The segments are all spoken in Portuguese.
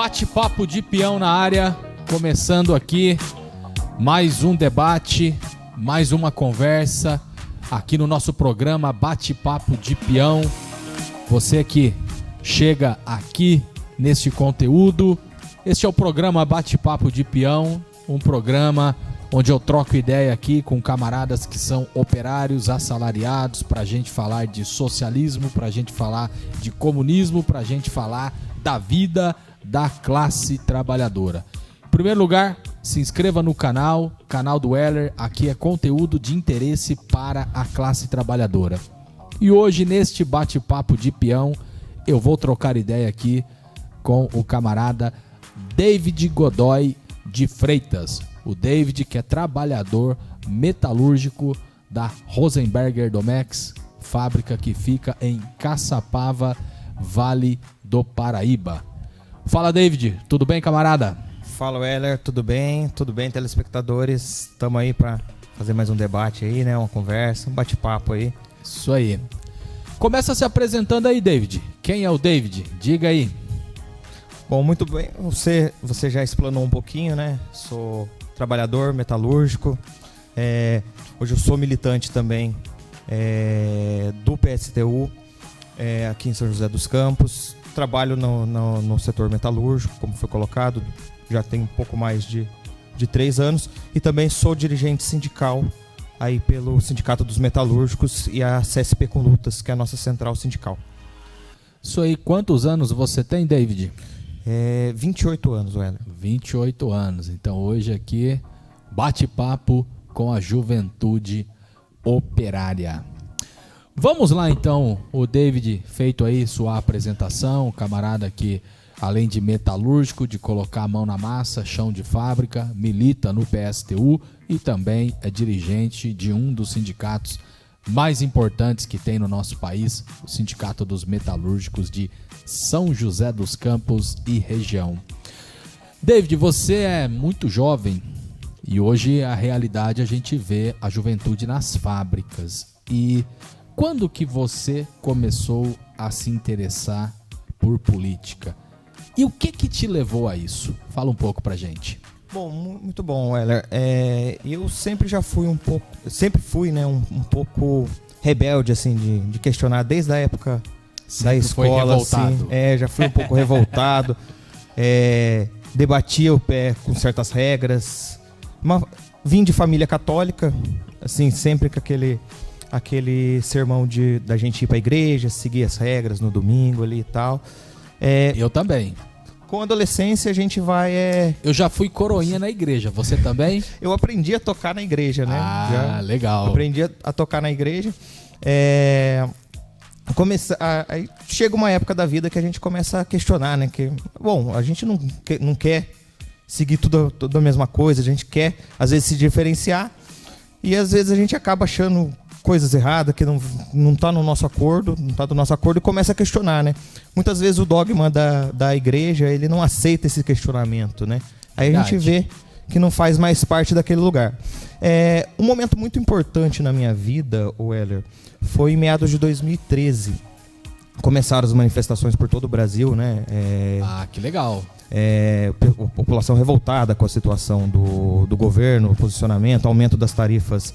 Bate-papo de peão na área, começando aqui mais um debate, mais uma conversa aqui no nosso programa Bate-papo de Peão. Você que chega aqui neste conteúdo, este é o programa Bate-papo de Peão, um programa onde eu troco ideia aqui com camaradas que são operários, assalariados, pra gente falar de socialismo, pra gente falar de comunismo, pra gente falar da vida da classe trabalhadora. Em primeiro lugar, se inscreva no canal do Weller. Aqui é conteúdo de interesse para a classe trabalhadora. E hoje, neste bate-papo de peão, eu vou trocar ideia aqui com o camarada David Godoy de Freitas. O David, que é trabalhador metalúrgico da Rosenberger Domex, fábrica que fica em Caçapava, Vale do Paraíba. Fala, David, tudo bem, camarada? Fala, Weller, tudo bem, telespectadores. Estamos aí para fazer mais um debate aí, né? Uma conversa, um bate-papo aí. Isso aí. Começa se apresentando aí, David. Quem é o David? Diga aí. Bom, muito bem, você já explanou um pouquinho, né? Sou trabalhador metalúrgico. Hoje eu sou militante também do PSTU, aqui em São José dos Campos. Trabalho no setor metalúrgico, como foi colocado, já tem um pouco mais de 3 anos. E também sou dirigente sindical aí pelo Sindicato dos Metalúrgicos e a CSP com Lutas, que é a nossa central sindical. Isso aí, quantos anos você tem, David? 28 anos, Weller. 28 anos. Então hoje aqui, bate-papo com a juventude operária. Vamos lá então, o David, feito aí sua apresentação, camarada que além de metalúrgico, de colocar a mão na massa, chão de fábrica, milita no PSTU e também é dirigente de um dos sindicatos mais importantes que tem no nosso país, o Sindicato dos Metalúrgicos de São José dos Campos e região. David, você é muito jovem e hoje a realidade a gente vê a juventude nas fábricas. E quando que você começou a se interessar por política? E o que te levou a isso? Fala um pouco pra gente. Bom, muito bom, Weller. Eu sempre fui, né, um pouco rebelde, assim, de questionar desde a época da escola. Assim, já fui um pouco revoltado. Debatia o pé com certas regras. Vim de família católica, assim, sempre com aquele sermão da gente ir pra igreja, seguir as regras no domingo ali e tal. Eu também. Com a adolescência a gente vai... Eu já fui coroinha na igreja, você também? Eu aprendi a tocar na igreja, né? Legal. Aprendi a tocar na igreja. Aí chega uma época da vida que a gente começa a questionar, né? Que, bom, a gente não quer seguir tudo a mesma coisa, a gente quer, às vezes, se diferenciar. E às vezes a gente acaba achando coisas erradas, que não tá no nosso acordo, não tá do nosso acordo, e começa a questionar, né? Muitas vezes o dogma da igreja, ele não aceita esse questionamento, né? Aí a gente vê que não faz mais parte daquele lugar. Um momento muito importante na minha vida, Weller, foi em meados de 2013. Começaram as manifestações por todo o Brasil, né? Que legal. População revoltada com a situação do governo, posicionamento, aumento das tarifas,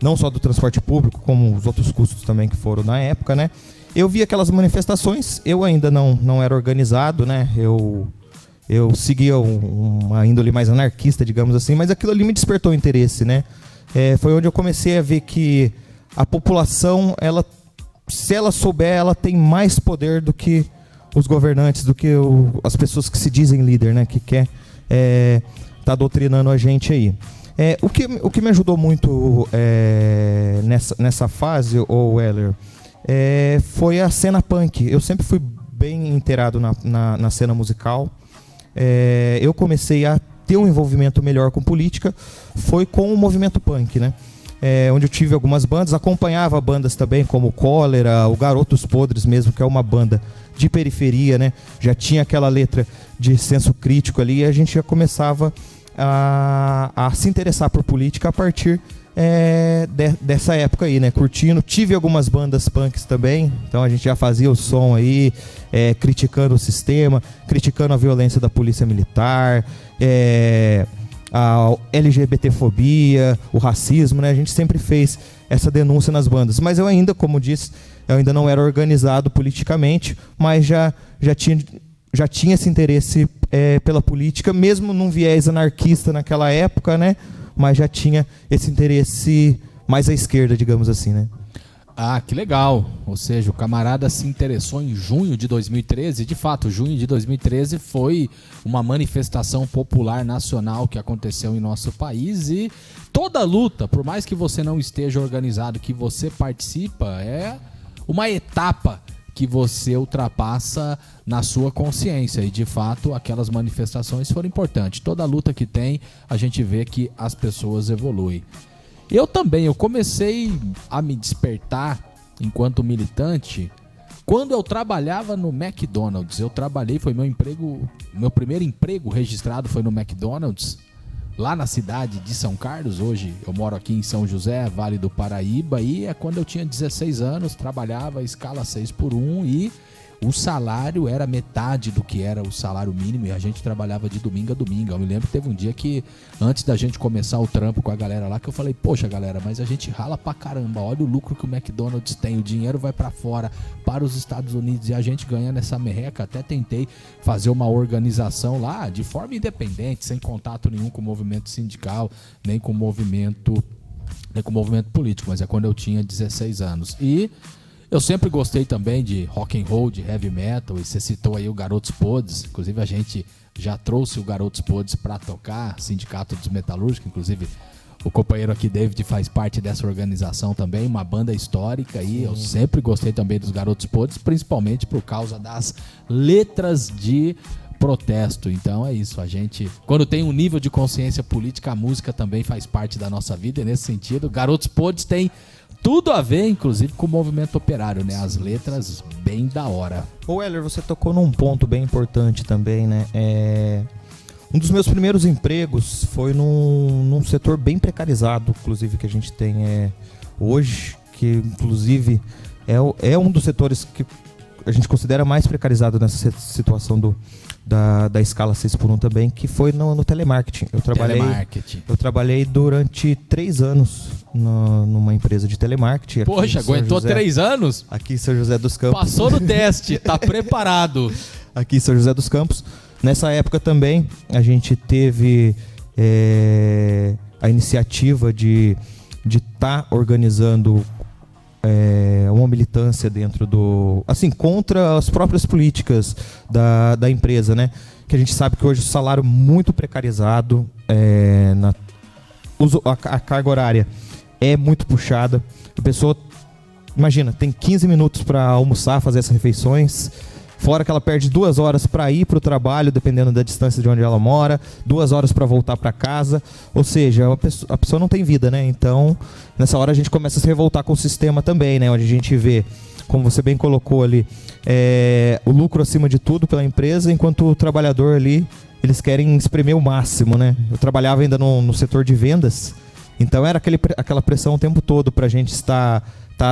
não só do transporte público, como os outros custos também que foram na época, né? Eu vi aquelas manifestações, eu ainda não era organizado, né? Eu seguia uma índole mais anarquista, digamos assim, mas aquilo ali me despertou interesse, né? Foi onde eu comecei a ver que a população, se ela souber, ela tem mais poder do que os governantes, do que as pessoas que se dizem líder, né? Que quer tá doutrinando a gente aí. O que me ajudou muito nessa fase, Weller, foi a cena punk. Eu sempre fui bem inteirado na cena musical. Eu comecei a ter um envolvimento melhor com política, foi com o movimento punk, né? Onde eu tive algumas bandas, acompanhava bandas também como Cólera, o Garotos Podres mesmo, que é uma banda de periferia, né? Já tinha aquela letra de senso crítico ali, e a gente já começava a se interessar por política a partir dessa época aí, né? Curtindo. Tive algumas bandas punks também, então a gente já fazia o som aí, criticando o sistema, criticando a violência da polícia militar, a LGBTfobia, o racismo, né? A gente sempre fez essa denúncia nas bandas. Mas eu ainda, como disse, eu ainda não era organizado politicamente, mas já tinha esse interesse pela política, mesmo num viés anarquista naquela época, né? Mas já tinha esse interesse mais à esquerda, digamos assim, né? Ah, que legal. Ou seja, o camarada se interessou em junho de 2013. De fato, junho de 2013 foi uma manifestação popular nacional que aconteceu em nosso país, e toda luta, por mais que você não esteja organizado, que você participa, é uma etapa que você ultrapassa na sua consciência, e de fato aquelas manifestações foram importantes. Toda luta que tem, a gente vê que as pessoas evoluem. Eu comecei a me despertar enquanto militante quando eu trabalhava no McDonald's. Foi meu primeiro emprego registrado foi no McDonald's, lá na cidade de São Carlos. Hoje eu moro aqui em São José, Vale do Paraíba, e é quando eu tinha 16 anos, trabalhava a escala 6x1 e o salário era metade do que era o salário mínimo, e a gente trabalhava de domingo a domingo. Eu me lembro que teve um dia que, antes da gente começar o trampo com a galera lá, que eu falei, poxa galera, mas a gente rala pra caramba, olha o lucro que o McDonald's tem, o dinheiro vai pra fora, para os Estados Unidos, e a gente ganha nessa merreca. Até tentei fazer uma organização lá, de forma independente, sem contato nenhum com o movimento sindical, nem com o movimento político, mas é quando eu tinha 16 anos. E eu sempre gostei também de rock and roll, de heavy metal, e você citou aí o Garotos Podres. Inclusive a gente já trouxe o Garotos Podres para tocar, Sindicato dos Metalúrgicos. Inclusive o companheiro aqui, David, faz parte dessa organização também, uma banda histórica. E eu sempre gostei também dos Garotos Podres, principalmente por causa das letras de protesto. Então é isso, a gente, quando tem um nível de consciência política, a música também faz parte da nossa vida, e nesse sentido, Garotos Podres tem tudo a ver, inclusive, com o movimento operário, né? As letras bem da hora. Ô Heller, você tocou num ponto bem importante também, né? Um dos meus primeiros empregos foi num setor bem precarizado, inclusive, que a gente tem hoje, que inclusive é um dos setores que a gente considera mais precarizado nessa situação da escala 6x1 também, que foi no telemarketing. Eu trabalhei durante 3 anos numa empresa de telemarketing. Poxa, aguentou 3 anos? Aqui em São José dos Campos. Passou no teste, tá preparado. Aqui em São José dos Campos. Nessa época também a gente teve a iniciativa de estar organizando uma militância dentro contra as próprias políticas da empresa, né? Que a gente sabe que hoje o salário muito precarizado, a carga horária é muito puxada. A pessoa, imagina, tem 15 minutos para almoçar, fazer essas refeições, fora que ela perde 2 horas para ir para o trabalho, dependendo da distância de onde ela mora, 2 horas para voltar para casa. Ou seja, a pessoa não tem vida, né? Então, nessa hora a gente começa a se revoltar com o sistema também, né? Onde a gente vê, como você bem colocou ali, o lucro acima de tudo pela empresa, enquanto o trabalhador ali, eles querem espremer o máximo, né? Eu trabalhava ainda no setor de vendas, então era aquela pressão o tempo todo para a gente estar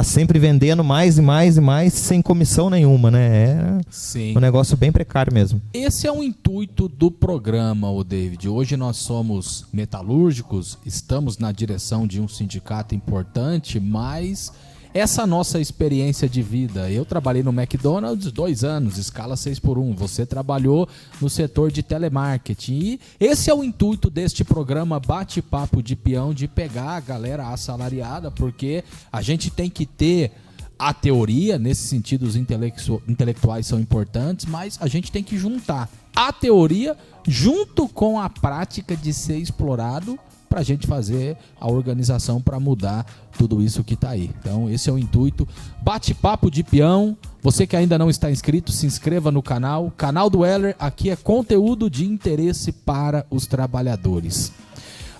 sempre vendendo mais e mais e mais, sem comissão nenhuma, né? Sim. Um negócio bem precário mesmo. Esse é o intuito do programa, David. Hoje nós somos metalúrgicos, estamos na direção de um sindicato importante, mas essa nossa experiência de vida, eu trabalhei no McDonald's 2 anos, escala 6x1, você trabalhou no setor de telemarketing, e esse é o intuito deste programa Bate-Papo de Peão, de pegar a galera assalariada, porque a gente tem que ter a teoria, nesse sentido os intelectuais são importantes, mas a gente tem que juntar a teoria junto com a prática de ser explorado, para a gente fazer a organização para mudar tudo isso que está aí. Então esse é o intuito. Bate-Papo de Peão. Você que ainda não está inscrito, se inscreva no canal. Canal do Heller, aqui é conteúdo de interesse para os trabalhadores.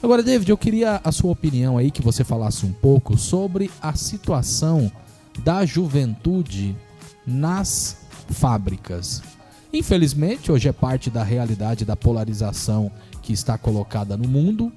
Agora, David, eu queria a sua opinião aí, que você falasse um pouco sobre a situação da juventude nas fábricas. Infelizmente, hoje é parte da realidade da polarização que está colocada no mundo.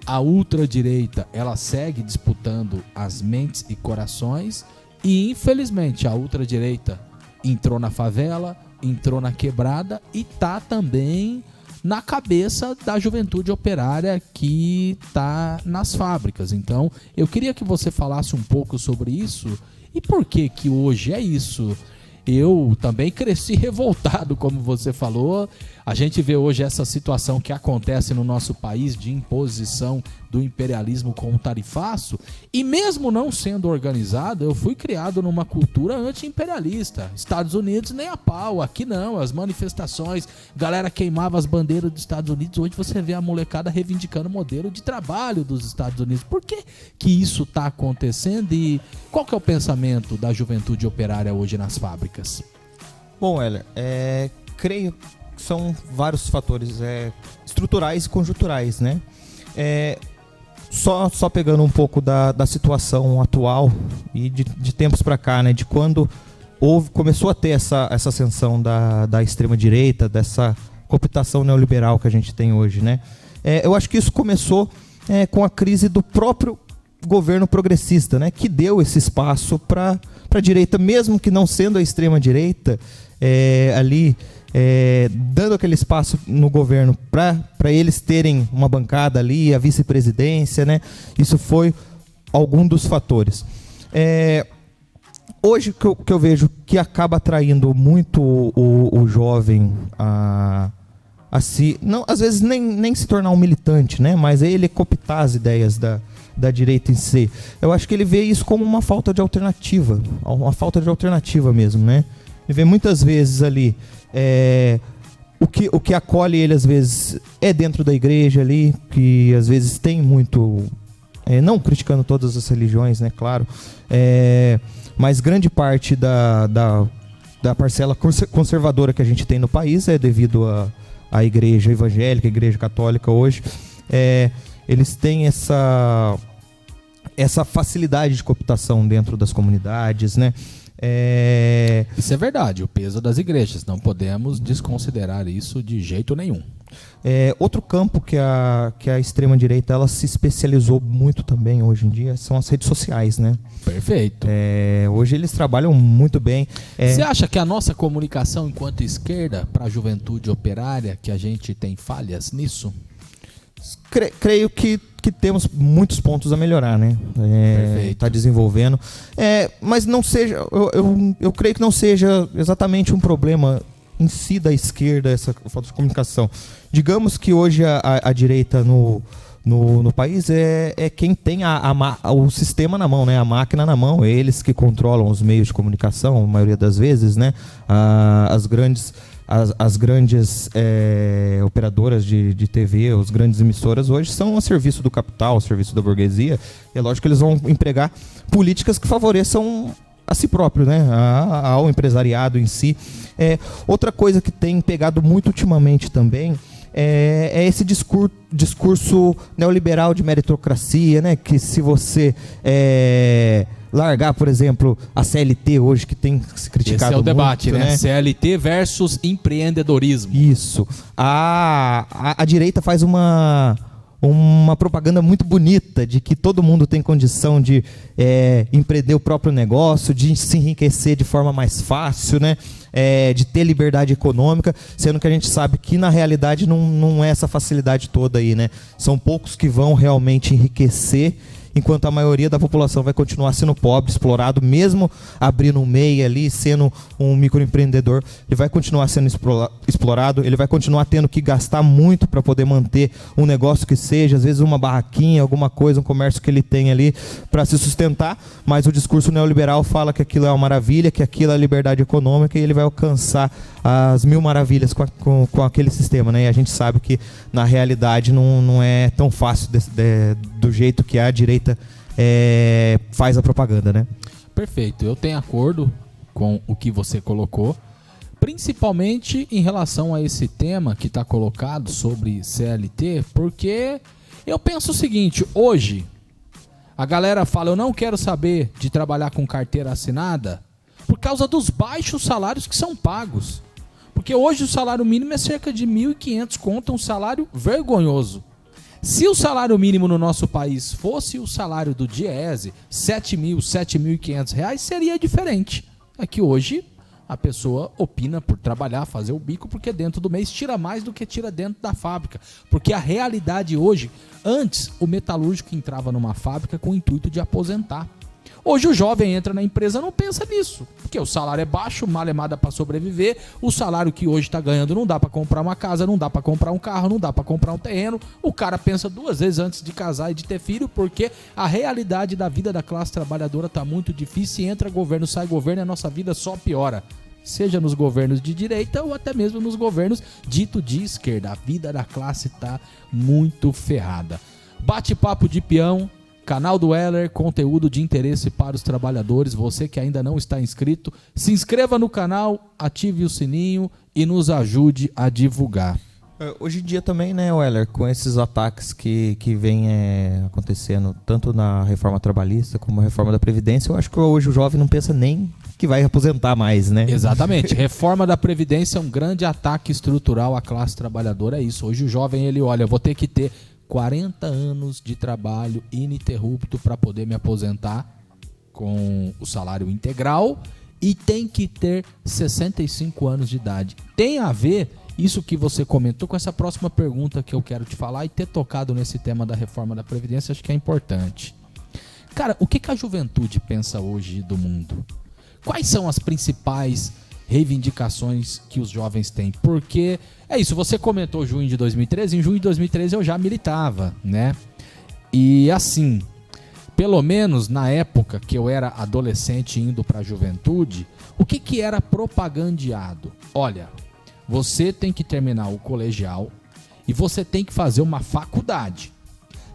a ultradireita, ela segue disputando as mentes e corações e, infelizmente, a ultradireita entrou na favela, entrou na quebrada e tá também na cabeça da juventude operária que tá nas fábricas. Então, eu queria que você falasse um pouco sobre isso e por que que hoje é isso. Eu também cresci revoltado, como você falou. A gente vê hoje essa situação que acontece no nosso país de imposição do imperialismo com o tarifaço. E mesmo não sendo organizado, eu fui criado numa cultura anti-imperialista. Estados Unidos nem a pau, aqui não. As manifestações, galera queimava as bandeiras dos Estados Unidos. Hoje você vê a molecada reivindicando o modelo de trabalho dos Estados Unidos. Por que que isso está acontecendo e qual que é o pensamento da juventude operária hoje nas fábricas? Bom, Heller, creio que são vários fatores estruturais e conjunturais, né? Só pegando um pouco da situação atual e de tempos para cá, né? De quando começou a ter essa ascensão da extrema-direita, dessa cooptação neoliberal que a gente tem hoje, né? Eu acho que isso começou com a crise do próprio governo progressista, né? Que deu esse espaço para a direita, mesmo que não sendo a extrema-direita, ali... dando aquele espaço no governo para eles terem uma bancada ali, a vice-presidência, né? Isso foi algum dos fatores. Hoje que eu vejo que acaba atraindo muito o jovem a se, não, às vezes nem se tornar um militante, né? Mas ele cooptar as ideias da direita em si. Eu acho que ele vê isso como uma falta de alternativa, mesmo, né? Ele vê muitas vezes ali o que acolhe ele às vezes é dentro da igreja ali, que às vezes tem muito, não criticando todas as religiões, né, claro, mas grande parte da parcela conservadora que a gente tem no país é devido à igreja evangélica, à igreja católica hoje. Eles têm essa facilidade de cooptação dentro das comunidades, né? Isso é verdade, o peso das igrejas, não podemos desconsiderar isso de jeito nenhum. Outro campo que a extrema-direita ela se especializou muito também hoje em dia são as redes sociais, né? Perfeito. Hoje eles trabalham muito bem. Você acha que a nossa comunicação enquanto esquerda para a juventude operária, que a gente tem falhas nisso? Creio que temos muitos pontos a melhorar, né? Está desenvolvendo. Mas não seja, eu creio que não seja exatamente um problema em si da esquerda, essa falta de comunicação. Digamos que hoje a direita no país é quem tem o sistema na mão, né? A máquina na mão, eles que controlam os meios de comunicação, a maioria das vezes, né? As grandes operadoras de TV, as grandes emissoras hoje são a serviço do capital, a serviço da burguesia. E é lógico que eles vão empregar políticas que favoreçam a si próprio, né? Ao empresariado em si. Outra coisa que tem pegado muito ultimamente também é esse discurso neoliberal de meritocracia, né? Que se você largar, por exemplo, a CLT hoje, que tem se criticado muito. Esse é o debate, né? CLT versus empreendedorismo. Isso. A direita faz uma propaganda muito bonita de que todo mundo tem condição de empreender o próprio negócio, de se enriquecer de forma mais fácil, né? De ter liberdade econômica, sendo que a gente sabe que na realidade não é essa facilidade toda aí, né? São poucos que vão realmente enriquecer, enquanto a maioria da população vai continuar sendo pobre, explorado, mesmo abrindo um MEI ali, sendo um microempreendedor, ele vai continuar sendo explorado, ele vai continuar tendo que gastar muito para poder manter um negócio que seja, às vezes uma barraquinha, alguma coisa, um comércio que ele tem ali para se sustentar, mas o discurso neoliberal fala que aquilo é uma maravilha, que aquilo é liberdade econômica e ele vai alcançar as mil maravilhas com aquele sistema, né? E a gente sabe que na realidade não é tão fácil do jeito que a direita faz a propaganda, né? Perfeito, eu tenho acordo com o que você colocou, principalmente em relação a esse tema que está colocado sobre CLT, porque eu penso o seguinte: hoje a galera fala, eu não quero saber de trabalhar com carteira assinada por causa dos baixos salários que são pagos. Porque hoje o salário mínimo é cerca de 1.500 conto, um salário vergonhoso. Se o salário mínimo no nosso país fosse o salário do Diese, R$ 7.000, R$ 7.500, seria diferente. É que hoje a pessoa opina por trabalhar, fazer o bico, porque dentro do mês tira mais do que tira dentro da fábrica. Porque a realidade hoje, antes o metalúrgico entrava numa fábrica com o intuito de aposentar. Hoje o jovem entra na empresa e não pensa nisso, porque o salário é baixo, malemada para sobreviver, o salário que hoje está ganhando não dá para comprar uma casa, não dá para comprar um carro, não dá para comprar um terreno. O cara pensa 2 vezes antes de casar e de ter filho, porque a realidade da vida da classe trabalhadora está muito difícil e entra governo, sai governo e a nossa vida só piora. Seja nos governos de direita ou até mesmo nos governos dito de esquerda. A vida da classe está muito ferrada. Bate-papo de peão. Canal do Weller, conteúdo de interesse para os trabalhadores. Você que ainda não está inscrito, se inscreva no canal, ative o sininho e nos ajude a divulgar. Hoje em dia também, né, Weller, com esses ataques que vem acontecendo, tanto na reforma trabalhista como na reforma da Previdência, eu acho que hoje o jovem não pensa nem que vai aposentar mais, né? Exatamente. Reforma da Previdência é um grande ataque estrutural à classe trabalhadora, é isso. Hoje o jovem, ele olha, eu vou ter que ter 40 anos de trabalho ininterrupto para poder me aposentar com o salário integral e tem que ter 65 anos de idade. Tem a ver isso que você comentou com essa próxima pergunta que eu quero te falar e ter tocado nesse tema da reforma da Previdência, acho que é importante. Cara, o que a juventude pensa hoje do mundo? Quais são as principais reivindicações que os jovens têm? Porque é isso, você comentou junho de 2013, em junho de 2013 eu já militava, né? E assim, pelo menos na época que eu era adolescente indo para a juventude, o que era propagandeado? Olha, você tem que terminar o colegial e você tem que fazer uma faculdade.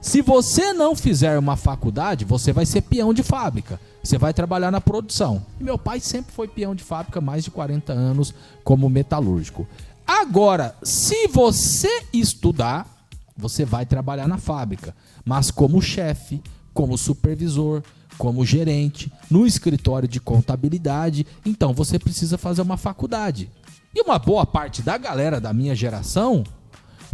Se você não fizer uma faculdade, você vai ser peão de fábrica. Você vai trabalhar na produção. E meu pai sempre foi peão de fábrica, mais de 40 anos como metalúrgico. Agora, se você estudar, você vai trabalhar na fábrica. Mas como chefe, como supervisor, como gerente, no escritório de contabilidade, então você precisa fazer uma faculdade. E uma boa parte da galera da minha geração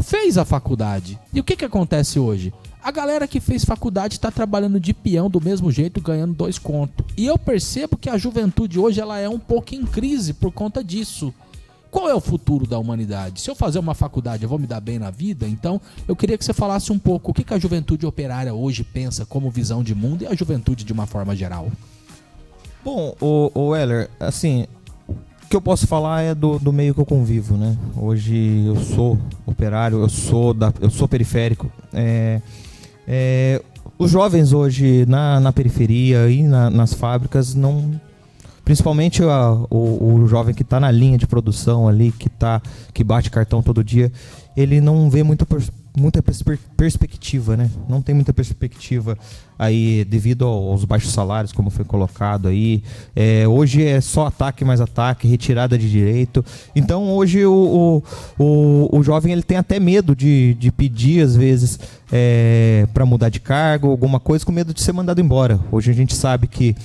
fez a faculdade. E o que acontece hoje? A galera que fez faculdade está trabalhando de peão do mesmo jeito, ganhando 2 contos. E eu percebo que a juventude hoje ela é um pouco em crise por conta disso. Qual é o futuro da humanidade? Se eu fazer uma faculdade, eu vou me dar bem na vida? Então, eu queria que você falasse um pouco o que a juventude operária hoje pensa como visão de mundo e a juventude de uma forma geral. Bom, o Weller, assim, o que eu posso falar é do meio que eu convivo, né? Hoje eu sou operário, eu sou periférico. Os jovens hoje na periferia e nas fábricas, principalmente o jovem que está na linha de produção ali, que bate cartão todo dia, ele não vê muita perspectiva, né? Não tem muita perspectiva aí devido aos baixos salários, como foi colocado aí. Hoje é só ataque mais ataque, retirada de direito. Então hoje o jovem ele tem até medo de pedir às vezes para mudar de cargo, alguma coisa, com medo de ser mandado embora. Hoje a gente sabe que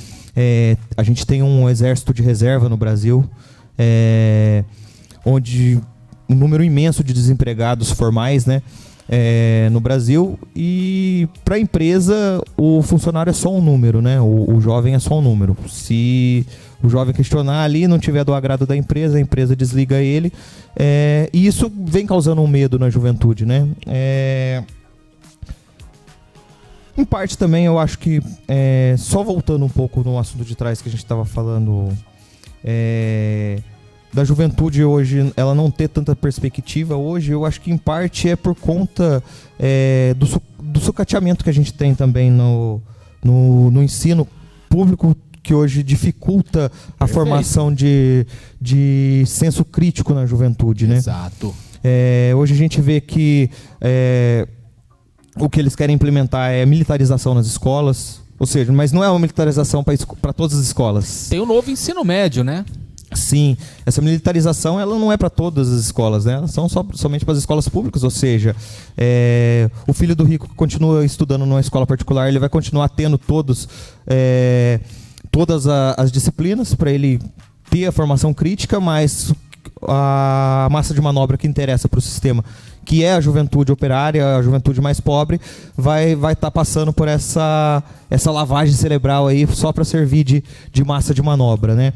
a gente tem um exército de reserva no Brasil, onde um número imenso de desempregados formais, né? No Brasil, e para a empresa o funcionário é só um número, né? O jovem é só um número. Se o jovem questionar ali, não tiver do agrado da empresa, a empresa desliga ele, e isso vem causando um medo na juventude, né? Em parte também eu acho que, só voltando um pouco no assunto de trás que a gente estava falando, da juventude hoje, ela não ter tanta perspectiva hoje, eu acho que em parte é por conta do sucateamento que a gente tem também no ensino público, que hoje dificulta a formação de senso crítico na juventude, né? Exato. Hoje a gente vê que o que eles querem implementar é militarização nas escolas, ou seja, mas não é uma militarização para todas as escolas. Tem o novo ensino médio, né? Sim, essa militarização ela não é para todas as escolas, né? Elas são somente para as escolas públicas, ou seja, o filho do rico que continua estudando numa escola particular, ele vai continuar tendo todas as disciplinas para ele ter a formação crítica, mas a massa de manobra que interessa para o sistema, que é a juventude operária, a juventude mais pobre, vai estar passando por essa lavagem cerebral aí só para servir de massa de manobra, né?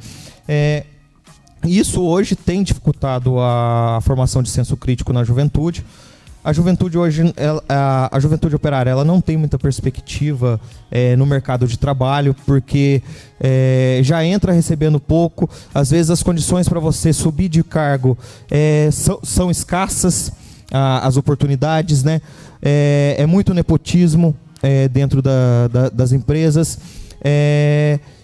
Isso hoje tem dificultado a formação de senso crítico na juventude. A juventude hoje, a juventude operária, ela não tem muita perspectiva no mercado de trabalho, porque já entra recebendo pouco. Às vezes as condições para você subir de cargo são escassas, as oportunidades, né? É muito nepotismo dentro das empresas.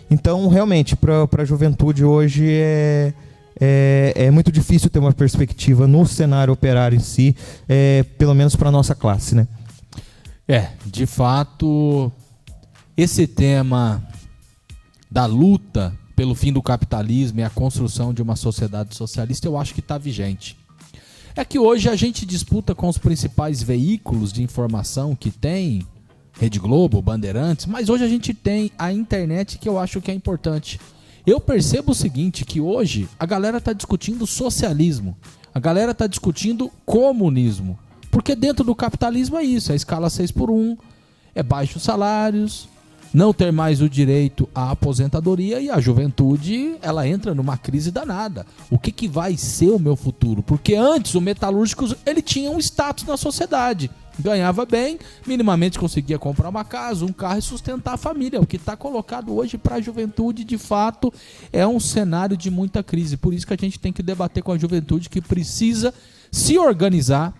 Então, realmente, para a juventude hoje é muito difícil ter uma perspectiva no cenário operário em si, pelo menos para a nossa classe, né? De fato, esse tema da luta pelo fim do capitalismo e a construção de uma sociedade socialista, eu acho que está vigente. É que hoje a gente disputa com os principais veículos de informação que tem, Rede Globo, Bandeirantes, mas hoje a gente tem a internet, que eu acho que é importante. Eu percebo o seguinte, que hoje a galera está discutindo socialismo, a galera está discutindo comunismo, porque dentro do capitalismo é isso, é escala 6x1, é baixos salários, não ter mais o direito à aposentadoria, e a juventude, ela entra numa crise danada. O que vai ser o meu futuro? Porque antes o metalúrgico, ele tinha um status na sociedade, ganhava bem, minimamente conseguia comprar uma casa, um carro e sustentar a família. O que está colocado hoje para a juventude, de fato, é um cenário de muita crise. Por isso que a gente tem que debater com a juventude, que precisa se organizar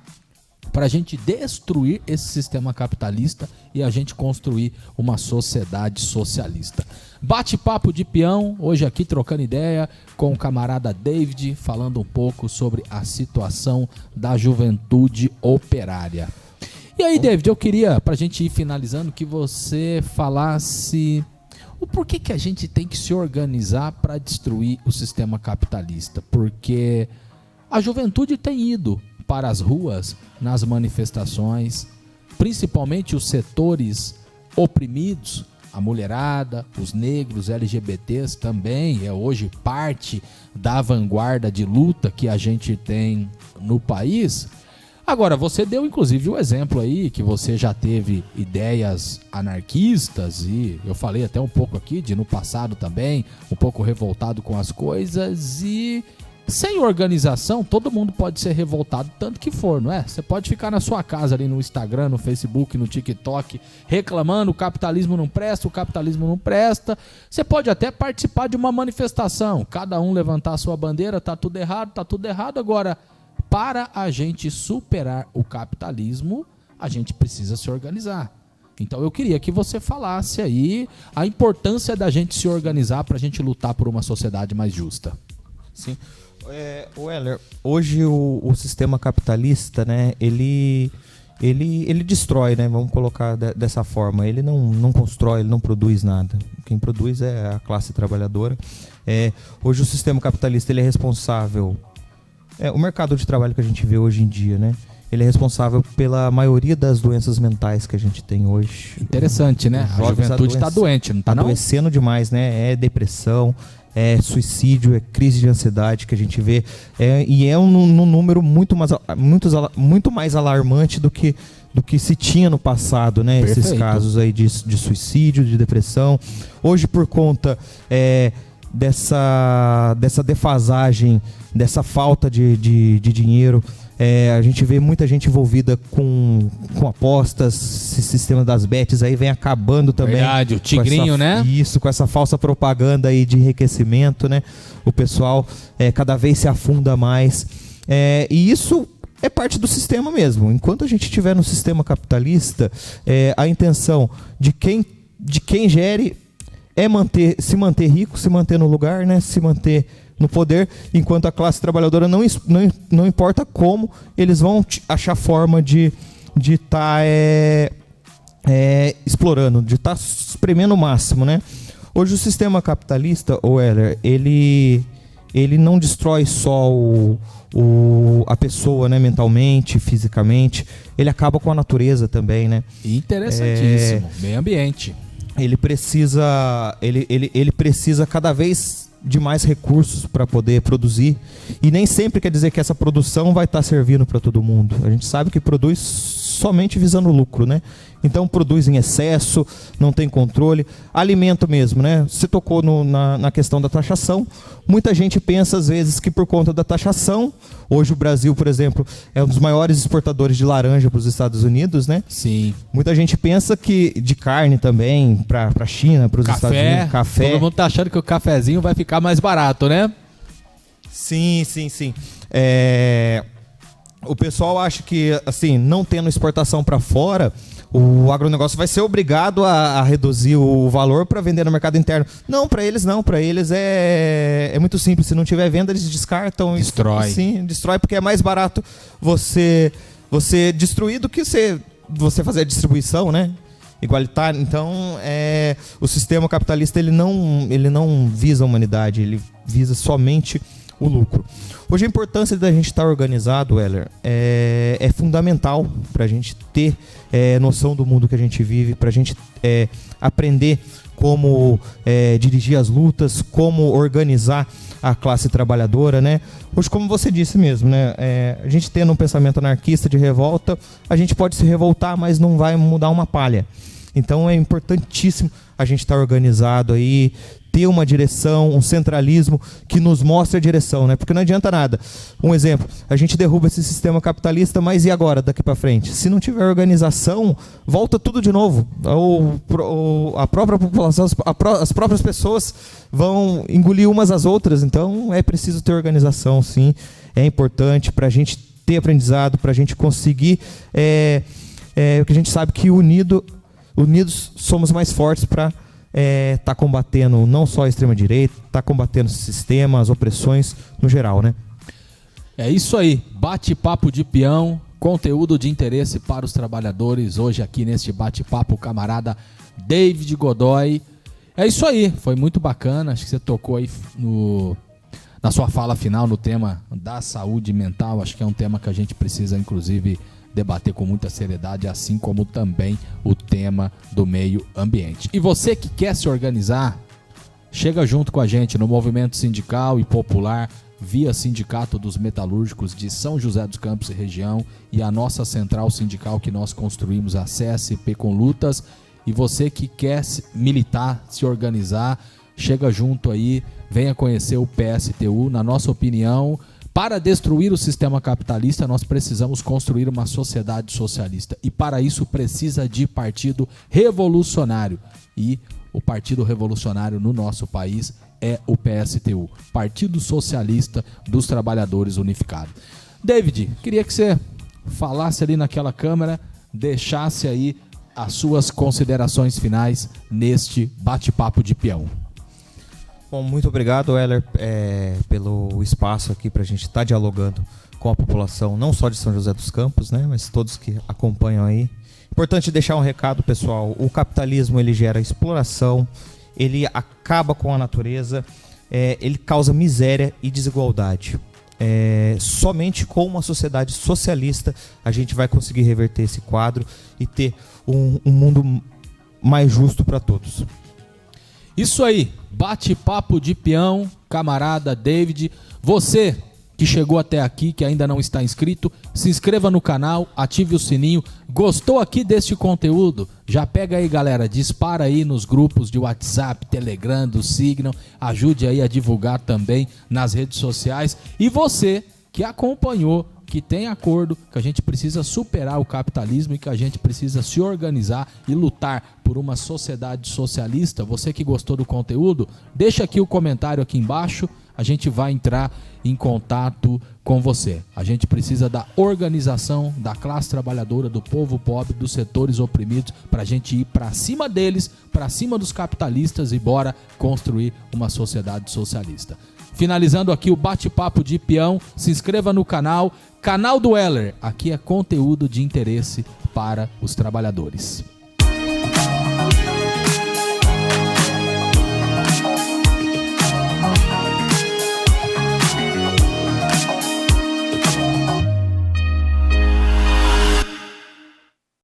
para a gente destruir esse sistema capitalista e a gente construir uma sociedade socialista. Bate-papo de peão, hoje aqui trocando ideia com o camarada David, falando um pouco sobre a situação da juventude operária. E aí, David, eu queria, para a gente ir finalizando, que você falasse o porquê que a gente tem que se organizar para destruir o sistema capitalista. Porque a juventude tem ido para as ruas, nas manifestações, principalmente os setores oprimidos, a mulherada, os negros, LGBTs também, é hoje parte da vanguarda de luta que a gente tem no país. Agora, você deu inclusive o exemplo aí que você já teve ideias anarquistas, e eu falei até um pouco aqui de no passado também, um pouco revoltado com as coisas, e sem organização todo mundo pode ser revoltado tanto que for, não é? Você pode ficar na sua casa ali no Instagram, no Facebook, no TikTok, reclamando o capitalismo não presta, o capitalismo não presta. Você pode até participar de uma manifestação, cada um levantar a sua bandeira, tá tudo errado. Agora, para a gente superar o capitalismo, a gente precisa se organizar. Então eu queria que você falasse aí a importância da gente se organizar para a gente lutar por uma sociedade mais justa. Sim. Weller, hoje o sistema capitalista, né, ele destrói, né, vamos colocar dessa forma. Ele não constrói, ele não produz nada. Quem produz é a classe trabalhadora. Hoje o sistema capitalista, ele é responsável. O mercado de trabalho que a gente vê hoje em dia, né, ele é responsável pela maioria das doenças mentais que a gente tem hoje. Interessante, né? A juventude está doente, não está não? Adoecendo demais, né? É depressão, é suicídio, é crise de ansiedade que a gente vê. E é um número muito mais alarmante do que se tinha no passado, né? Perfeito. Esses casos aí de suicídio, de depressão. Hoje, por conta dessa defasagem, dessa falta de dinheiro, a gente vê muita gente envolvida com apostas, esse sistema das bets aí vem acabando também. Verdade, o tigrinho, né? Isso, com essa falsa propaganda aí de enriquecimento, né? O pessoal cada vez se afunda mais. E isso é parte do sistema mesmo. Enquanto a gente estiver no sistema capitalista, a intenção de quem gere é se manter rico, se manter no lugar, né? Se manter no poder, enquanto a classe trabalhadora não importa como, eles vão achar forma de estar explorando, de estar espremendo o máximo, né? Hoje o sistema capitalista, Weller, ele não destrói só a pessoa, né, mentalmente, fisicamente, ele acaba com a natureza também, né? Interessantíssimo, meio ambiente. Ele precisa cada vez de mais recursos para poder produzir, e nem sempre quer dizer que essa produção vai estar servindo para todo mundo. A gente sabe que produz somente visando lucro, né? Então produz em excesso, não tem controle. Alimento mesmo, né? Você tocou na questão da taxação. Muita gente pensa às vezes que por conta da taxação, hoje o Brasil, por exemplo, é um dos maiores exportadores de laranja para os Estados Unidos, né? Sim. Muita gente pensa que de carne também, para a China, para os Estados Unidos, café. Todo mundo tá achando que o cafezinho vai ficar mais barato, né? Sim. O pessoal acha que, assim, não tendo exportação para fora, o agronegócio vai ser obrigado a reduzir o valor para vender no mercado interno. Não, para eles não. Para eles é muito simples. Se não tiver venda, eles descartam. Destrói. Sim, destrói, porque é mais barato você destruir do que você fazer a distribuição, né? Igualitário. Então, o sistema capitalista ele não visa a humanidade, ele visa somente o lucro. Hoje a importância da gente estar organizado, Weller, é fundamental para a gente ter noção do mundo que a gente vive, para a gente aprender como dirigir as lutas, como organizar a classe trabalhadora, né? Hoje, como você disse mesmo, né? A gente tendo um pensamento anarquista de revolta, a gente pode se revoltar, mas não vai mudar uma palha. Então é importantíssimo a gente estar organizado aí, ter uma direção, um centralismo que nos mostre a direção, né? Porque não adianta nada. Um exemplo, a gente derruba esse sistema capitalista, mas e agora, daqui para frente? Se não tiver organização, volta tudo de novo. A própria população, as próprias pessoas vão engolir umas às outras. Então é preciso ter organização, sim. É importante para a gente ter aprendizado, para a gente conseguir... porque a gente sabe que unidos somos mais fortes para tá combatendo não só a extrema-direita, tá combatendo o sistema, as opressões no geral, né? É isso aí, bate-papo de peão, conteúdo de interesse para os trabalhadores, hoje aqui neste bate-papo, o camarada David Godoy. É isso aí, foi muito bacana, acho que você tocou aí na sua fala final no tema da saúde mental, acho que é um tema que a gente precisa, inclusive, debater com muita seriedade, assim como também o tema do meio ambiente. E você que quer se organizar, chega junto com a gente no movimento sindical e popular via Sindicato dos Metalúrgicos de São José dos Campos e região e a nossa central sindical que nós construímos, a CSP com Lutas. E você que quer militar, se organizar, chega junto aí, venha conhecer o PSTU. Na nossa opinião, para destruir o sistema capitalista, nós precisamos construir uma sociedade socialista. E para isso precisa de partido revolucionário. E o partido revolucionário no nosso país é o PSTU, Partido Socialista dos Trabalhadores Unificado. David, queria que você falasse ali naquela câmera, deixasse aí as suas considerações finais neste bate-papo de peão. Bom, muito obrigado, Weller, pelo espaço aqui para a gente estar dialogando com a população, não só de São José dos Campos, né, mas todos que acompanham aí. Importante deixar um recado, pessoal. O capitalismo ele gera exploração, ele acaba com a natureza, ele causa miséria e desigualdade. Somente com uma sociedade socialista a gente vai conseguir reverter esse quadro e ter um mundo mais justo para todos. Isso aí, bate-papo de peão, camarada David. Você que chegou até aqui, que ainda não está inscrito, se inscreva no canal, ative o sininho. Gostou aqui deste conteúdo? Já pega aí, galera, dispara aí nos grupos de WhatsApp, Telegram, do Signal, ajude aí a divulgar também nas redes sociais. E você que acompanhou, que tem acordo, que a gente precisa superar o capitalismo e que a gente precisa se organizar e lutar por uma sociedade socialista. Você que gostou do conteúdo, deixa aqui o comentário aqui embaixo, a gente vai entrar em contato com você. A gente precisa da organização da classe trabalhadora, do povo pobre, dos setores oprimidos, para a gente ir para cima deles, para cima dos capitalistas e bora construir uma sociedade socialista. Finalizando aqui o bate-papo de peão, se inscreva no canal do Weller. Aqui é conteúdo de interesse para os trabalhadores.